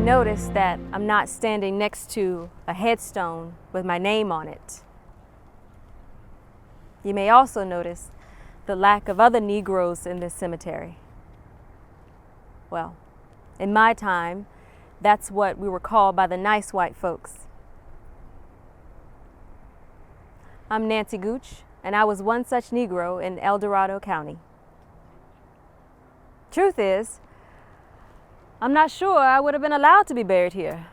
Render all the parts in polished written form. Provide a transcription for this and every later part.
notice that I'm not standing next to a headstone with my name on it. You may also notice the lack of other Negroes in this cemetery. Well, in my time, that's what we were called by the nice white folks. I'm Nancy Gooch, and I was one such Negro in El Dorado County. Truth is, I'm not sure I would have been allowed to be buried here.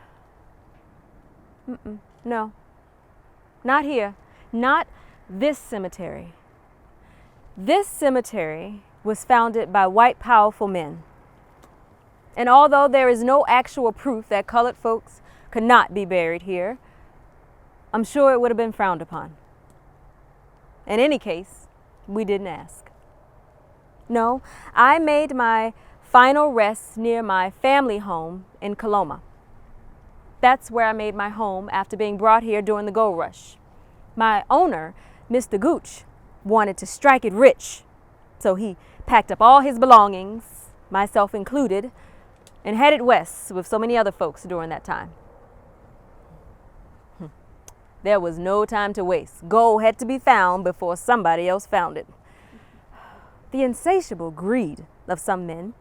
No, not here, not this cemetery. This cemetery was founded by white powerful men. And although there is no actual proof that colored folks could not be buried here, I'm sure it would have been frowned upon. In any case, we didn't ask. No, I made my final rest near my family home in Coloma. That's where I made my home after being brought here during the gold rush. My owner, Mr. Gooch, wanted to strike it rich, so he packed up all his belongings, myself included, and headed west with so many other folks during that time. There was no time to waste. Gold had to be found before somebody else found it. The insatiable greed of some men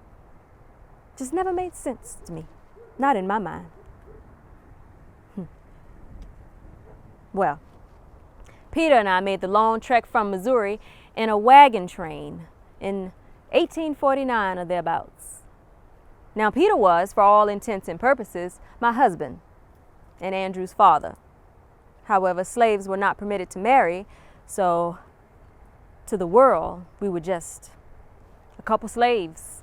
just never made sense to me, not in my mind. Well, Peter and I made the long trek from Missouri in a wagon train in 1849 or thereabouts. Now, Peter was, for all intents and purposes, my husband and Andrew's father. However, slaves were not permitted to marry, so to the world, we were just a couple slaves.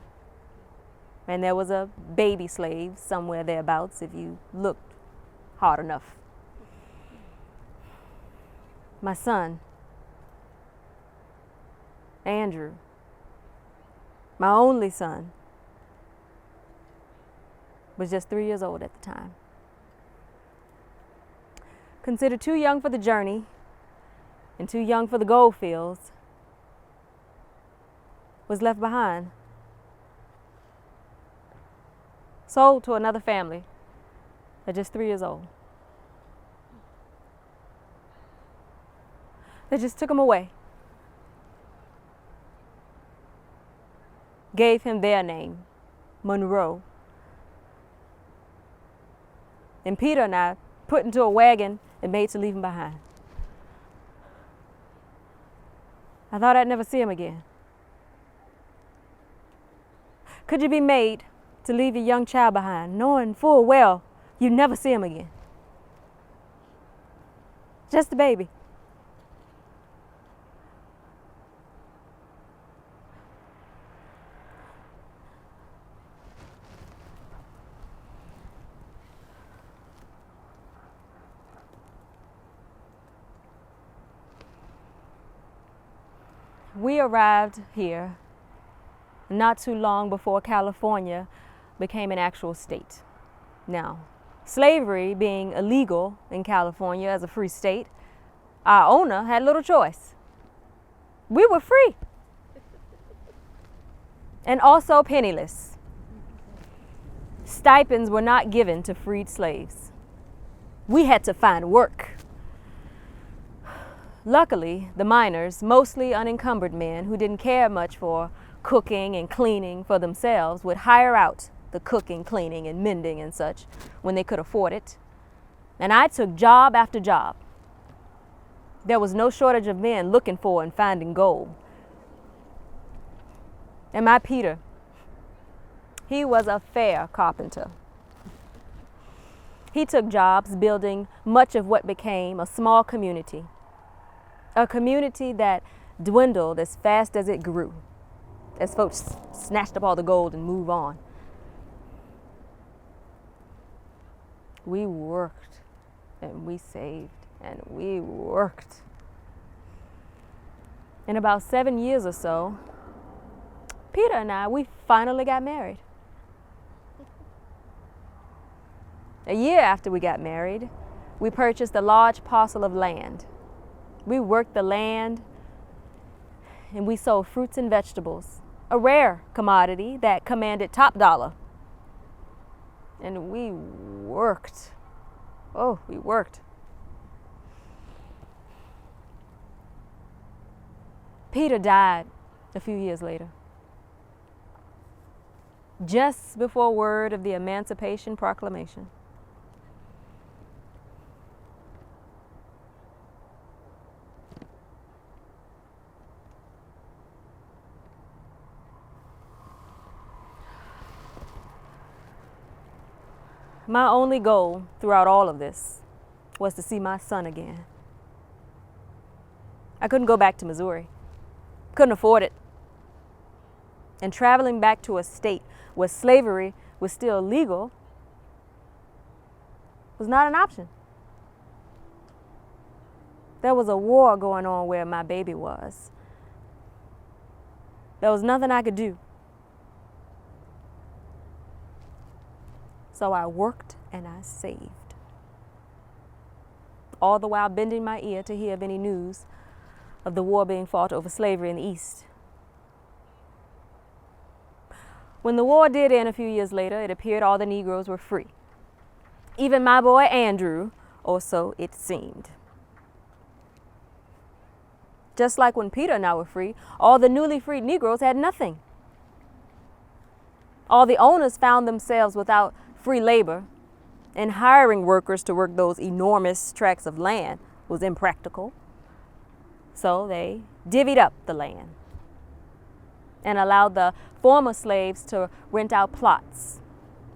And there was a baby slave somewhere thereabouts if you looked hard enough. My son, Andrew, my only son, was just 3 years old at the time. Considered too young for the journey and too young for the gold fields, was left behind. Sold to another family at just 3 years old. They just took him away. Gave him their name, Monroe. And Peter and I put into a wagon and made to leave him behind. I thought I'd never see him again. Could you be made to leave a young child behind, knowing full well you'd never see him again? Just a baby. We arrived here not too long before California became an actual state. Now, slavery being illegal in California as a free state, our owner had little choice. We were free. And also penniless. Stipends were not given to freed slaves. We had to find work. Luckily, the miners, mostly unencumbered men who didn't care much for cooking and cleaning for themselves, would hire out the cooking, cleaning, and mending and such when they could afford it. And I took job after job. There was no shortage of men looking for and finding gold. And my Peter, he was a fair carpenter. He took jobs building much of what became a small community. A community that dwindled as fast as it grew, as folks snatched up all the gold and moved on. We worked and we saved and we worked. In about 7 years or so, Peter and I, we finally got married. A year after we got married, we purchased a large parcel of land. We worked the land and we sold fruits and vegetables, a rare commodity that commanded top dollar. And we worked. Oh, we worked. Peter died a few years later, just before word of the Emancipation Proclamation. My only goal throughout all of this was to see my son again. I couldn't go back to Missouri. Couldn't afford it. And traveling back to a state where slavery was still legal was not an option. There was a war going on where my baby was. There was nothing I could do. So I worked and I saved, all the while bending my ear to hear of any news of the war being fought over slavery in the East. When the war did end a few years later, it appeared all the Negroes were free. Even my boy Andrew, or so it seemed. Just like when Peter and I were free, all the newly freed Negroes had nothing. All the owners found themselves without free labor, and hiring workers to work those enormous tracts of land was impractical. So they divvied up the land and allowed the former slaves to rent out plots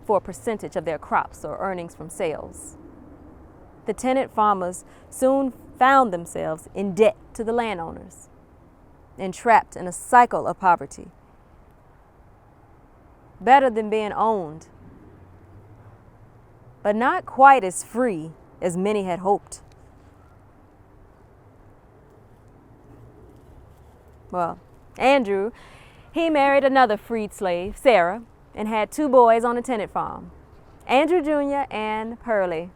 for a percentage of their crops or earnings from sales. The tenant farmers soon found themselves in debt to the landowners and trapped in a cycle of poverty. Better than being owned, but not quite as free as many had hoped. Well, Andrew, he married another freed slave, Sarah, and had 2 boys on a tenant farm, Andrew Jr. and Pearlie.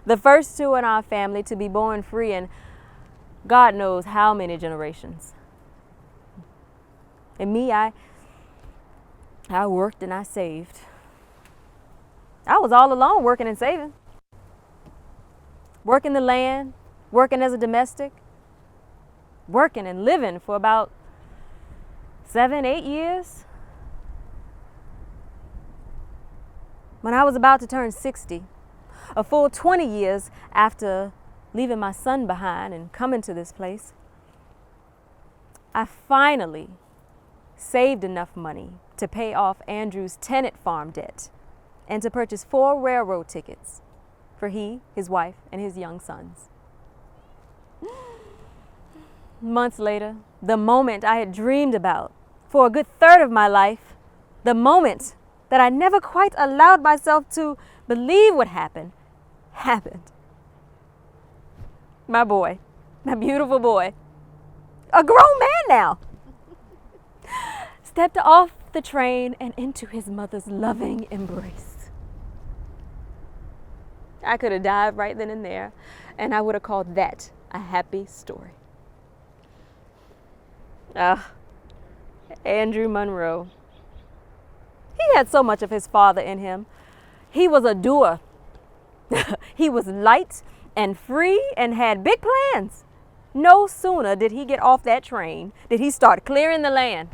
The first 2 in our family to be born free in God knows how many generations. And me, I worked and I saved. I was all alone working and saving. Working the land, working as a domestic, working and living for about 7, 8 years. When I was about to turn 60, a full 20 years after leaving my son behind and coming to this place, I finally saved enough money to pay off Andrew's tenant farm debt and to purchase 4 railroad tickets for he, his wife, and his young sons. Months later, the moment I had dreamed about for a good third of my life, the moment that I never quite allowed myself to believe would happen, happened. My boy, my beautiful boy, a grown man now, stepped off the train and into his mother's loving embrace. I could have died right then and there, and I would have called that a happy story. Andrew Monroe. He had so much of his father in him. He was a doer. He was light and free and had big plans. No sooner did he get off that train did he start clearing the land,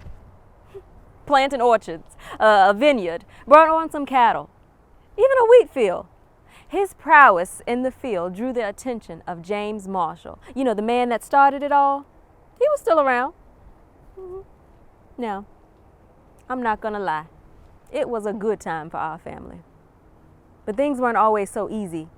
planting orchards, a vineyard, brought on some cattle, even a wheat field. His prowess in the field drew the attention of James Marshall. You know, the man that started it all. He was still around. Now, I'm not gonna lie. It was a good time for our family. But things weren't always so easy.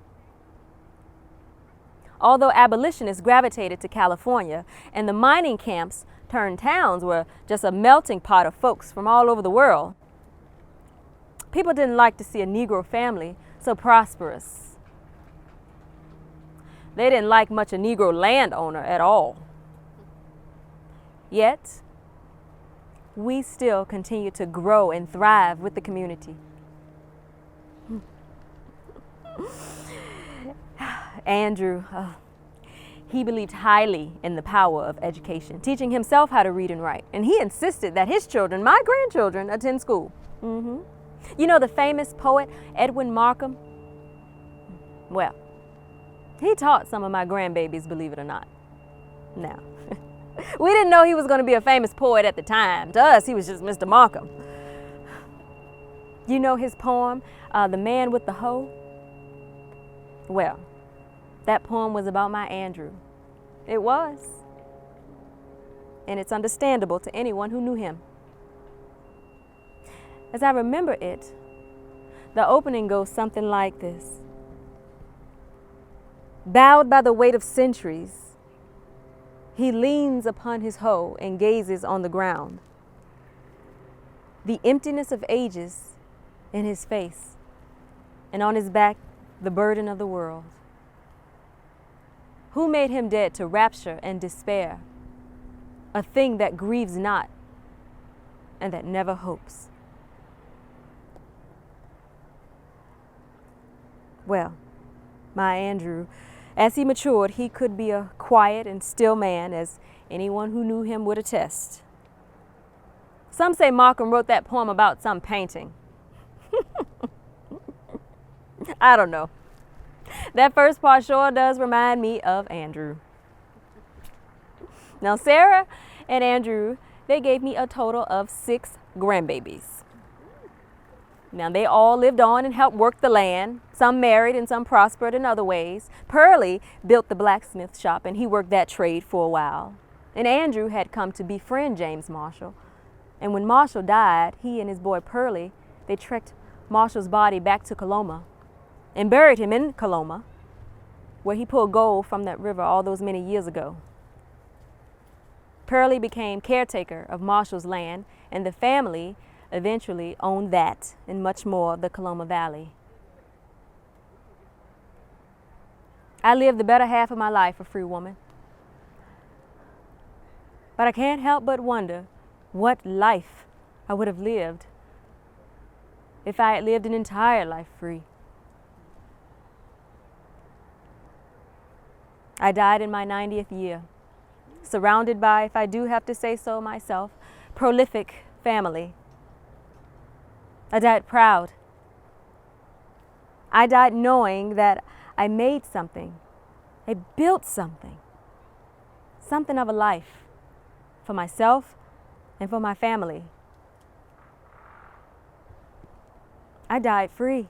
Although abolitionists gravitated to California and the mining camps turned towns were just a melting pot of folks from all over the world, people didn't like to see a Negro family so prosperous. They didn't like much a Negro landowner at all. Yet, we still continue to grow and thrive with the community. Andrew, he believed highly in the power of education, teaching himself how to read and write. And he insisted that his children, my grandchildren, attend school. You know the famous poet Edwin Markham? Well, he taught some of my grandbabies, believe it or not. Now, we didn't know he was going to be a famous poet at the time. To us, he was just Mr. Markham. You know his poem, The Man with the Hoe? Well, that poem was about my Andrew. It was. And it's understandable to anyone who knew him. As I remember it, the opening goes something like this. Bowed by the weight of centuries, he leans upon his hoe and gazes on the ground. The emptiness of ages in his face, and on his back, the burden of the world. Who made him dead to rapture and despair, a thing that grieves not and that never hopes? Well, my Andrew, as he matured, he could be a quiet and still man, as anyone who knew him would attest. Some say Markham wrote that poem about some painting. I don't know. That first part sure does remind me of Andrew. Now, Sarah and Andrew, they gave me a total of 6 grandbabies. Now, they all lived on and helped work the land. Some married and some prospered in other ways. Pearlie built the blacksmith shop, and he worked that trade for a while. And Andrew had come to befriend James Marshall. And when Marshall died, he and his boy Pearlie, they trekked Marshall's body back to Coloma and buried him in Coloma, where he pulled gold from that river all those many years ago. Pearlie became caretaker of Marshall's land, and the family eventually owned that and much more of the Coloma Valley. I lived the better half of my life a free woman. But I can't help but wonder what life I would have lived if I had lived an entire life free. I died in my 90th year, surrounded by, if I do have to say so myself, prolific family. I died proud. I died knowing that I made something. I built something. Something of a life for myself and for my family. I died free.